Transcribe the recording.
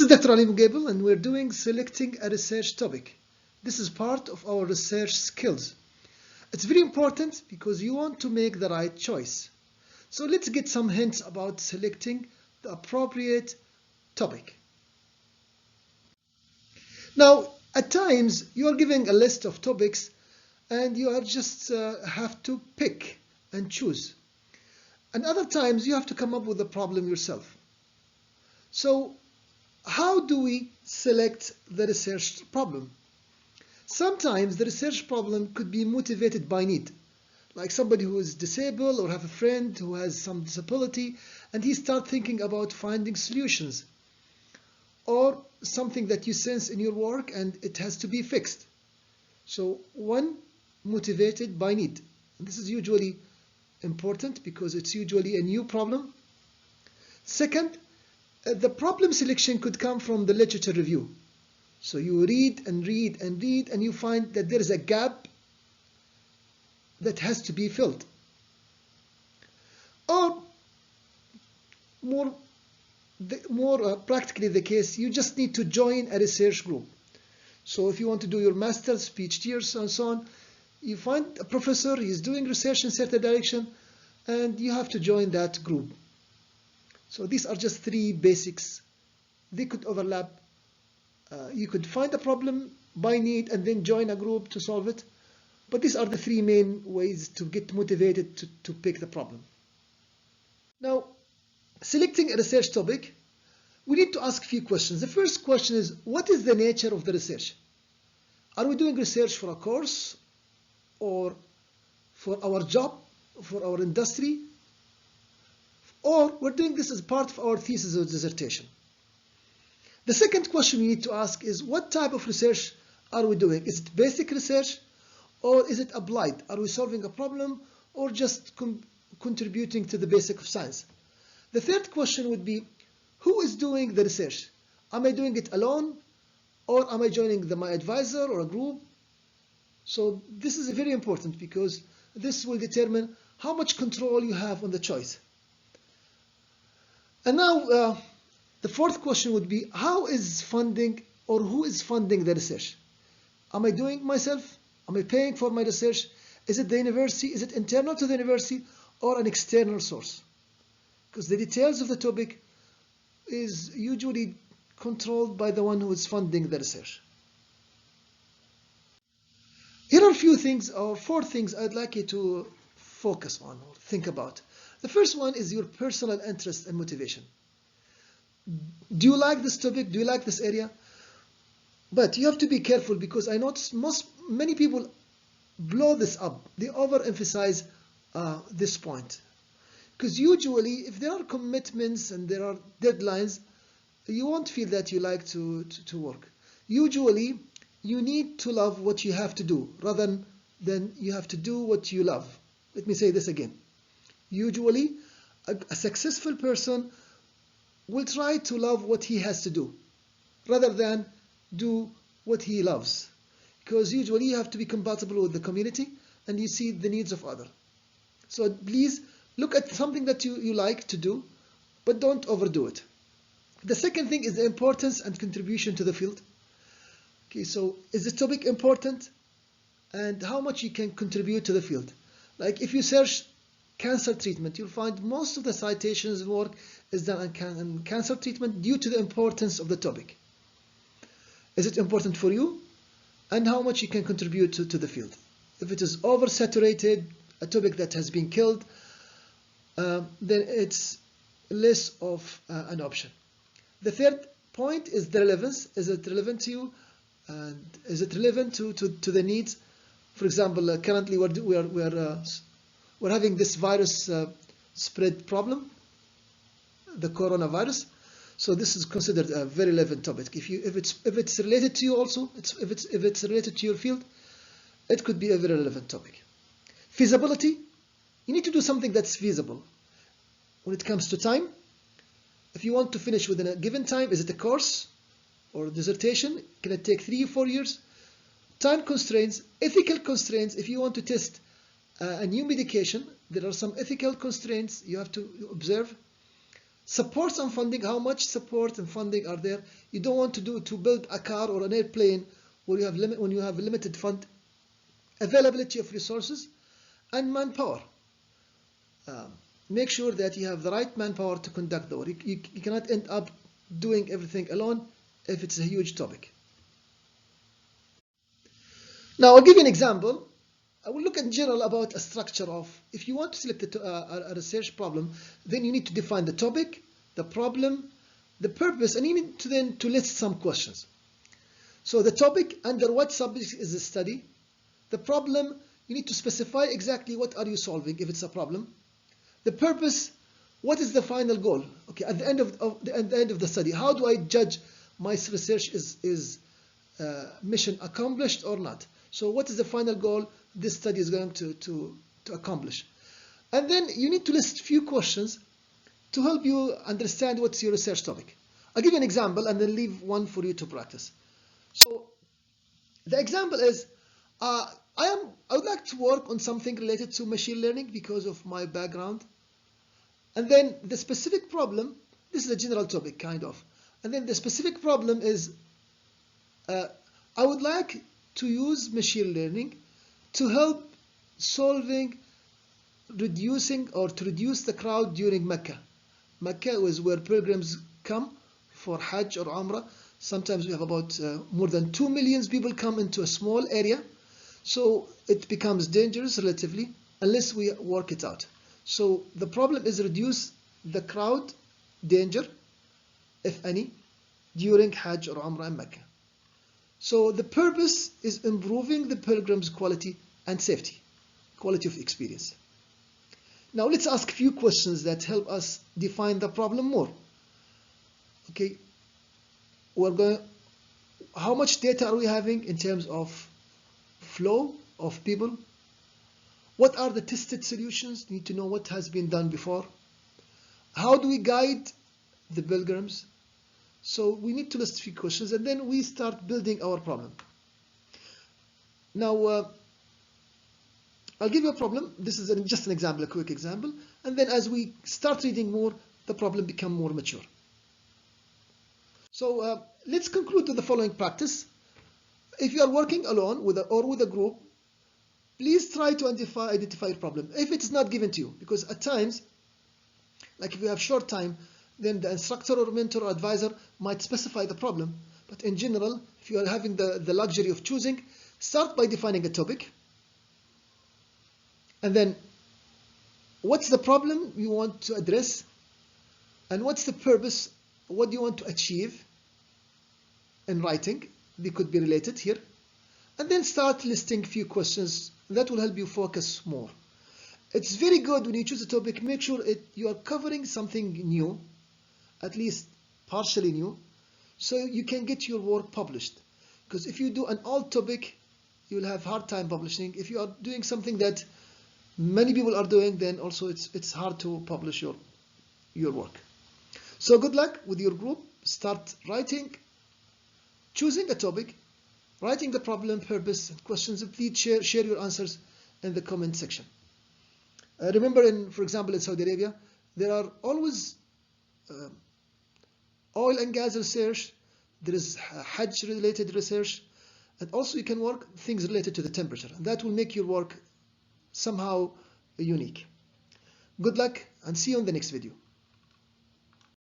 This is Dr. Ali Mugable, and we're doing selecting a research topic. This is part of our research skills. It's very important because you want to make the right choice. So let's get some hints about selecting the appropriate topic. Now, at times you are giving a list of topics and you are just have to pick and choose. And other times you have to come up with a problem yourself. So how do we select the research problem? Sometimes the research problem could be motivated by need, like somebody who is disabled or have a friend who has some disability and he starts thinking about finding solutions, or something that you sense in your work and it has to be fixed. So one, motivated by need. And this is usually important because it's usually a new problem. Second, the problem selection could come from the literature review. So you read and read and read and you find that there is a gap that has to be filled. Or more practically the case, you just need to join a research group. So if you want to do your master's, PhD, and so on, you find a professor, he's doing research in certain direction, and you have to join that group. So these are just three basics. They could overlap. You could find a problem by need and then join a group to solve it. But these are the three main ways to get motivated to pick the problem. Now, selecting a research topic, we need to ask a few questions. The first question is, what is the nature of the research? Are we doing research for a course or for our job, for our industry? Or we're doing this as part of our thesis or dissertation? The second question we need to ask is, what type of research are we doing? Is it basic research or is it applied? Are we solving a problem or just contributing to the basic of science? The third question would be, who is doing the research? Am I doing it alone or am I joining my advisor or a group? So this is very important because this will determine how much control you have on the choice. And now the fourth question would be, how is funding or who is funding the research? Am I doing it myself? Am I paying for my research? Is it the university? Is it internal to the university or an external source? Because the details of the topic is usually controlled by the one who is funding the research. Here are a few things, or four things I'd like you to focus on or think about. The first one is your personal interest and motivation. Do you like this topic? Do you like this area? But you have to be careful because I notice many people blow this up. They overemphasize this point. Because usually, if there are commitments and there are deadlines, you won't feel that you like to work. Usually, you need to love what you have to do rather than you have to do what you love. Let me say this again. Usually, a successful person will try to love what he has to do rather than do what he loves. Because usually you have to be compatible with the community and you see the needs of others. So please look at something that you like to do, but don't overdo it. The second thing is the importance and contribution to the field. Okay, so is the topic important and how much you can contribute to the field? Like if you search cancer treatment, you'll find most of the citations work is done on cancer treatment due to the importance of the topic. Is it important for you? And how much you can contribute to the field? If it is oversaturated, a topic that has been killed, then it's less of an option. The third point is the relevance. Is it relevant to you? And is it relevant to the needs? For example, currently we're having this virus spread problem, the coronavirus. So this is considered a very relevant topic. If it's related to you also, if it's related to your field, it could be a very relevant topic. Feasibility, you need to do something that's feasible. When it comes to time, if you want to finish within a given time, is it a course or a dissertation? Can it take 3 or 4 years? Time constraints, ethical constraints. If you want to test a new medication, there are some ethical constraints you have to observe. Supports and funding, how much support and funding are there? You don't want to build a car or an airplane where you have when you have limited fund. Availability of resources and manpower. Make sure that you have the right manpower to conduct the work. You cannot end up doing everything alone if it's a huge topic. Now I'll give you an example. I will look in general about a structure of, if you want to select a research problem, then you need to define the topic, the problem, the purpose, and you need to then list some questions. So the topic, under what subject is the study? The problem, you need to specify exactly what are you solving if it's a problem. The purpose, what is the final goal? Okay, at the end of the study, how do I judge my research is mission accomplished or not? So what is the final goal this study is going to accomplish? And then you need to list a few questions to help you understand what's your research topic. I'll give you an example and then leave one for you to practice. So the example is, I would like to work on something related to machine learning because of my background. And then the specific problem, this is a general topic kind of. And then the specific problem is, I would like to use machine learning to help reduce the crowd during Mecca. Mecca is where pilgrims come for Hajj or Umrah. Sometimes we have about more than 2 million people come into a small area. So it becomes dangerous relatively unless we work it out. So the problem is reduce the crowd danger, if any, during Hajj or Umrah in Mecca. So the purpose is improving the pilgrim's quality and safety, quality of experience. Now let's ask a few questions that help us define the problem more. Okay, how much data are we having in terms of flow of people? What are the tested solutions? You need to know what has been done before. How do we guide the pilgrims? So we need to list a few questions and then we start building our problem. Now I'll give you a problem. This is just an example, a quick example. And then as we start reading more, the problem becomes more mature. So let's conclude with the following practice. If you are working alone or with a group, please try to identify your problem if it's not given to you, because at times, like if you have short time, then the instructor or mentor or advisor might specify the problem. But in general, if you are having the luxury of choosing, start by defining a topic. And then, what's the problem you want to address? And what's the purpose? What do you want to achieve in writing? They could be related here. And then start listing a few questions that will help you focus more. It's very good when you choose a topic, make sure you are covering something new, at least partially new, so you can get your work published. Because if you do an old topic, you will have hard time publishing. If you are doing something that many people are doing, then also it's hard to publish your work. So good luck with your group. Start writing, choosing a topic, writing the problem, purpose, and questions. Please share your answers in the comment section. Remember, for example, in Saudi Arabia, there are always oil and gas research. There is Hajj-related research, and also you can work things related to the temperature. And that will make your work somehow unique. Good luck, and see you in the next video.